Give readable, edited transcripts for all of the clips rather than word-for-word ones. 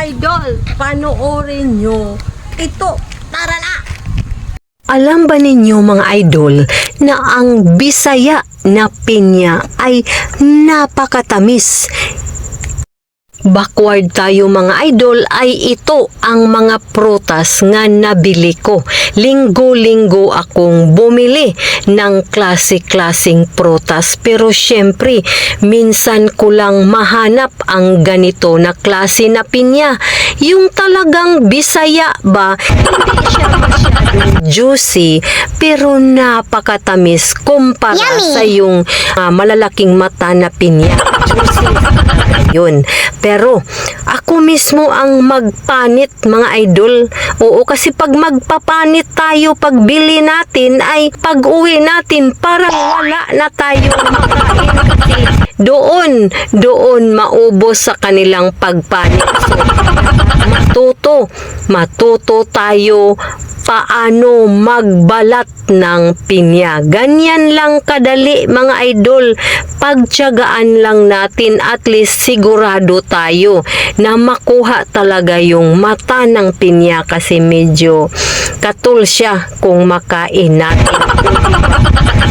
idol, panoorin nyo ito. Tara na! Alam ba ninyo mga idol na ang Bisaya na pinya ay napakatamis? Backward tayo mga idol ay ito ang mga prutas nga nabili ko. Linggo-linggo akong bumili ng klase-klaseng prutas. Pero syempre, minsan ko lang mahanap ang ganito na klase na pinya. Yung talagang Bisaya ba? Hindi siya masyadong juicy pero napakatamis kumpara sa yung malalaking mata na pinya. Juicy yun. Pero ako mismo ang magpanit mga idol. Oo, kasi pag magpapanit tayo, pagbili natin ay pag-uwi natin parang wala na tayo makain kasi doon maubos sa kanilang pagpanit. So, matuto tayo paano magbalat ng pinya. Ganyan lang kadali mga idol. Pagtiyagaan lang natin, at least sigurado tayo na makuha talaga yung mata ng pinya kasi medyo katul siya kung makain natin.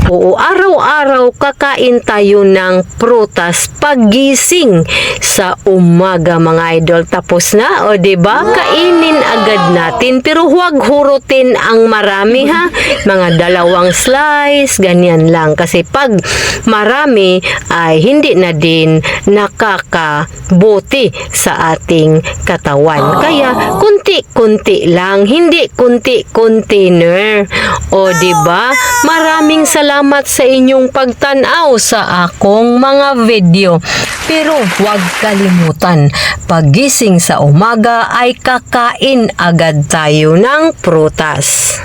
Oo, araw-araw kakain tayo ng prutas paggising sa umaga mga idol. Tapos na, o diba? Kainin agad natin pero huwag hurutin ang marami ha. Mga 2 slice, ganyan lang. Kasi pag marami ay hindi na din nakakabuti sa ating katawan. Kaya kunti-kunti lang, hindi kunti-container. O diba? Maraming salamat sa inyong pagtanaw sa akong mga video. Pero huwag kalimutan, pagising sa umaga ay kakain agad tayo ng prutas.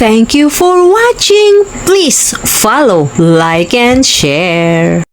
Thank you for watching. Please follow, like, and share.